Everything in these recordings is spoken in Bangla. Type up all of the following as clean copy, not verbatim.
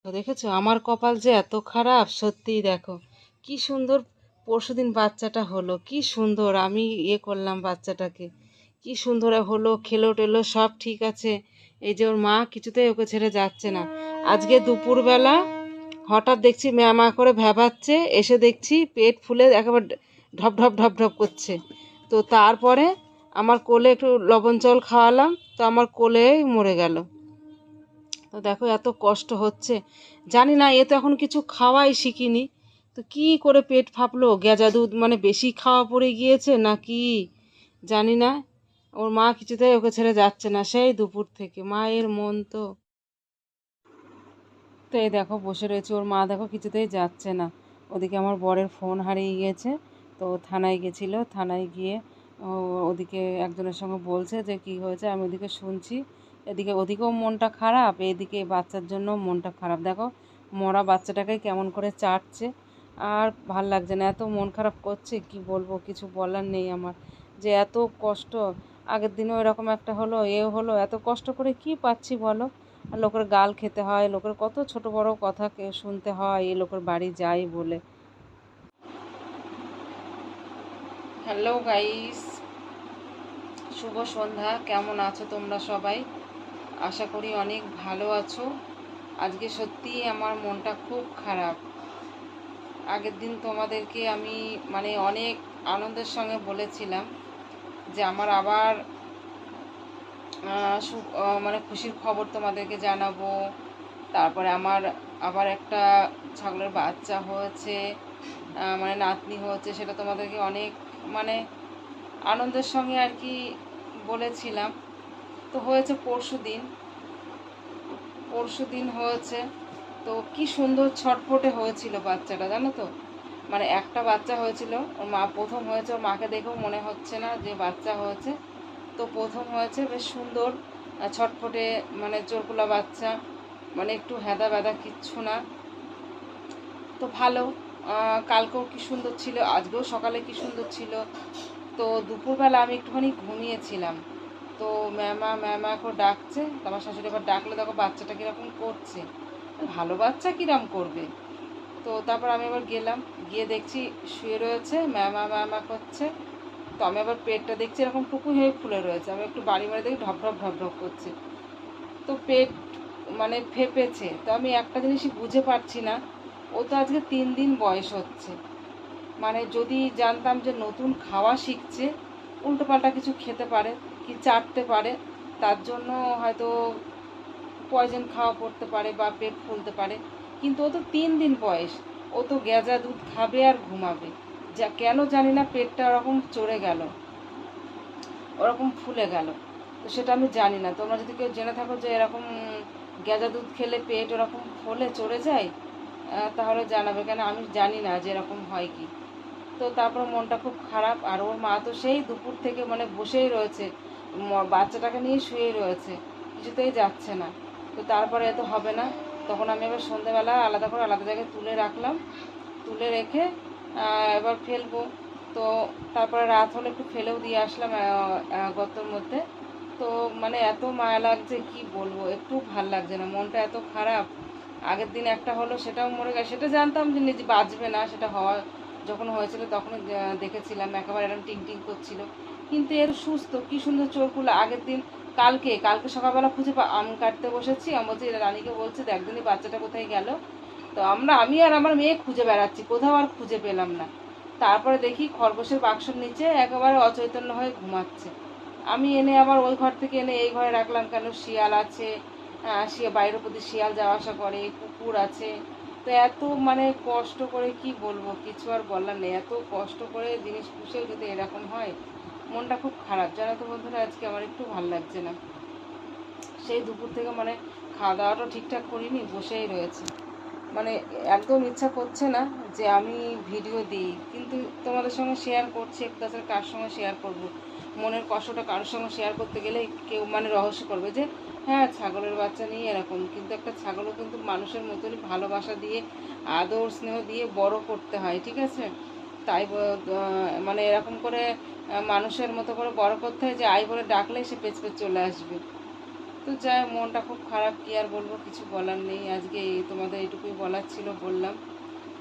তো দেখেছো আমার কপাল যে এত খারাপ, সত্যিই দেখো কি সুন্দর। পরশুদিন বাচ্চাটা হলো, কি সুন্দর আমি করলাম বাচ্চাটাকে, কি সুন্দর হলো, খেলো টেলো সব ঠিক আছে। এই যে ওর মা কিছুতেই ওকে ছেড়ে যাচ্ছে না। আজকে দুপুরবেলা হঠাৎ দেখছি ম্যামা করে ভ্যাবাচ্ছে, এসে দেখছি পেট ফুলে একেবারে ঢপ ঢপ ঢপ ঢপ করছে। তো তারপরে আমার কোলে একটু লবণ জল খাওয়ালাম, তো আমার কোলেই মরে গেল। তো দেখো এত কষ্ট হচ্ছে, জানি না, এ তো এখন কিছু খাওয়াই শিখিনি। তো কি করে পেট ফাঁপলো, গেজা দুধ মানে বেশি খাওয়া পড়ে গিয়েছে নাকি জানি না। ওর মা কিছুতেই ওকে ছেড়ে যাচ্ছে না সেই দুপুর থেকে, মায়ের মন তো। তো এই দেখো বসে রয়েছে, ওর মা দেখো কিছুতেই যাচ্ছে না। ওদিকে আমার বরের ফোন হারিয়ে গিয়েছে, তো থানায় গেছিলো, থানায় গিয়ে ওদিকে একজনের সঙ্গে বলছে যে কি হয়েছে, আমি ওদিকে শুনছি। এদিকে ওদিকেও মনটা খারাপ, এদিকে বাচ্চার জন্য মনটা খারাপ। দেখো মরা বাচ্চাটাকে কেমন করে চাটছে, আর ভাল লাগছে না, এত মন খারাপ করছে কি বলবো, কিছু বলার নেই আমার। যে এত কষ্ট, আগের দিনও এরকম একটা হলো, হলো, এত কষ্ট করে কি পাচ্ছি বলো। আর লোকের গাল খেতে হয়, লোকের কত ছোট বড় কথা শুনতে হয় এই লোকের বাড়ি যাই বলে। হ্যালো গাইস, শুভ সন্ধ্যা। কেমন আছো তোমরা সবাই? আশা করি অনেক ভালো আছো। আজকে সত্যিই আমার মনটা খুব খারাপ। আগের দিন তোমাদেরকে আমি মানে অনেক আনন্দের সঙ্গে বলেছিলাম যে আমার আবার মানে খুশির খবর তোমাদেরকে জানাবো। তারপরে আমার আবার একটা ছাগলের বাচ্চা হয়েছে, মানে নাতনি হয়েছে, সেটা তোমাদেরকে অনেক মানে আনন্দের সঙ্গে আর কি বলেছিলাম। তো হয়েছে পরশু দিন হয়েছে। তো কি সুন্দর ছটফটে হয়েছিল বাচ্চাটা, জানো তো। মানে একটা বাচ্চা হয়েছিল, ওর মা প্রথম হয়েছে, ওর মাকে দেখেও মনে হচ্ছে না যে বাচ্চা হয়েছে। তো প্রথম হয়েছে বেশ সুন্দর ছটফটে, মানে চোরকুলা বাচ্চা, মানে একটু হেদা বেদা কিচ্ছু না। তো ভালো, কালকেও কি সুন্দর ছিল, আজকেও সকালে কি সুন্দর ছিল। তো দুপুরবেলা আমি একটুখানি ঘুমিয়েছিলাম, তো ম্যামা ম্যামা করে ডাকছে, তো আমার শাশুড়ি আবার ডাকলে দেখো বাচ্চাটা কীরকম করছে, ভালো বাচ্চা কীরকম করবে। তো তারপর আমি আবার গেলাম, গিয়ে দেখছি শুয়ে রয়েছে, ম্যামা ম্যামা করছে। তো আমি আবার পেটটা দেখছি এরকম টুকু হয়ে ফুলে রয়েছে, আমি একটু বাড়ি মারি দেখি ঢপ ঢপ ঢপ ঢপ করছে। তো পেট মানে ফেপেছে। তো আমি একটা জিনিসই বুঝে পারছি না, ও তো আজকে 3 দিন বয়স হচ্ছে, মানে যদি জানতাম যে নতুন খাওয়া শিখছে, উল্টোপাল্টা কিছু খেতে পারে, কি চাটতে পারে, তার জন্য হয়তো পয়জন খাওয়া পড়তে পারে বা পেট ফুলতে পারে। কিন্তু ও তো 3 দিন বয়স, ও তো গেজা দুধ খাবে আর ঘুমাবে। যা কেন জানি না পেটটা ওরকম চড়ে গেল, ওরকম ফুলে গেল। তো সেটা আমি জানি না, তোমরা যদি কেউ জেনে থাকো যে এরকম গেজা দুধ খেলে পেট ওরকম ফুলে চড়ে যায়, তাহলে জানাবে, কেন আমি জানি না যে এরকম হয় কি। তো তারপর মনটা খুব খারাপ, আর ওর মা তো সেই দুপুর থেকে মানে বসেই রয়েছে, বাচ্চাটাকে নিয়ে শুয়েই রয়েছে, কিছুতেই যাচ্ছে না। তো তারপরে এত হবে না, তখন আমি এবার সন্ধেবেলা আলাদা করে আলাদা জায়গায় তুলে রাখলাম, তুলে রেখে এবার ফেলবো। তো তারপরে রাত হলে একটু ফেলেও দিয়ে আসলাম গর্তর মধ্যে। তো মানে এত মায়া লাগছে কি বলবো, একটু ভাল লাগছে না, মনটা এত খারাপ। আগের দিন একটা হলো, সেটাও মরে গেছে, সেটা জানতাম যে নিজে বাঁচবে না, সেটা হওয়া যখন হয়েছিল তখন দেখেছিলাম একেবারে এরকম টিং টিং করছিল। কিন্তু এর সুস্থ, কি সুন্দর চোখগুলো। আগের দিন কালকে সকালবেলা খুঁজে আম কাটতে বসেছি, আমি বলছি রানীকে, বলছি একদিনই বাচ্চাটা কোথায় গেল। তো আমি আর আমার মেয়ে খুঁজে বেড়াচ্ছি, কোথাও আর খুঁজে পেলাম না। তারপরে দেখি খরগোশের বাক্সর নিচে একেবারে অচৈতন্য হয়ে ঘুমাচ্ছে। আমি এনে আবার ওই ঘর থেকে এনে এই ঘরে রাখলাম, কেন শিয়াল আছে, বাইরের প্রতি শিয়াল যাওয়া আসা করে, কুকুর আছে। তো এত মানে কষ্ট করে কি বলবো, কিছু আর বলার নেই, এত কষ্ট করে জিনিস পুষেও যদি এরকম হয়, মনটা খুব খারাপ, জানো তো বন্ধুরা। আজকে আমার একটু ভাল লাগছে না, সেই দুপুর থেকে মানে খাওয়া দাওয়াটা ঠিকঠাক করিনি, বসেই রয়েছে। মানে একদম ইচ্ছা করছে না যে আমি ভিডিও দিই, কিন্তু তোমাদের সঙ্গে শেয়ার করছি, একটু আসলে কার সঙ্গে শেয়ার করব। মনের কষ্টটা কারোর সঙ্গে শেয়ার করতে গেলে কেউ মানে রহস্য করবে যে হ্যাঁ ছাগলের বাচ্চা নিয়ে এরকম, কিন্তু একটা ছাগলও কিন্তু মানুষের মতনই ভালোবাসা দিয়ে, আদর স্নেহ দিয়ে বড় করতে হয়, ঠিক আছে। তাই মানে এরকম করে মানুষের মতো করে বড় করতে হয় যে আই বলে ডাকলে সে পেছ পেছ চলে আসবে। তো যাই হোক, মনটা খুব খারাপ, কি আর বলবো, কিছু বলার নেই। আজকে তোমাদের এইটুকুই বলার ছিল, বললাম।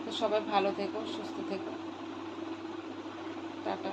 তো সবাই ভালো থেকো, সুস্থ থেকো, টাটা।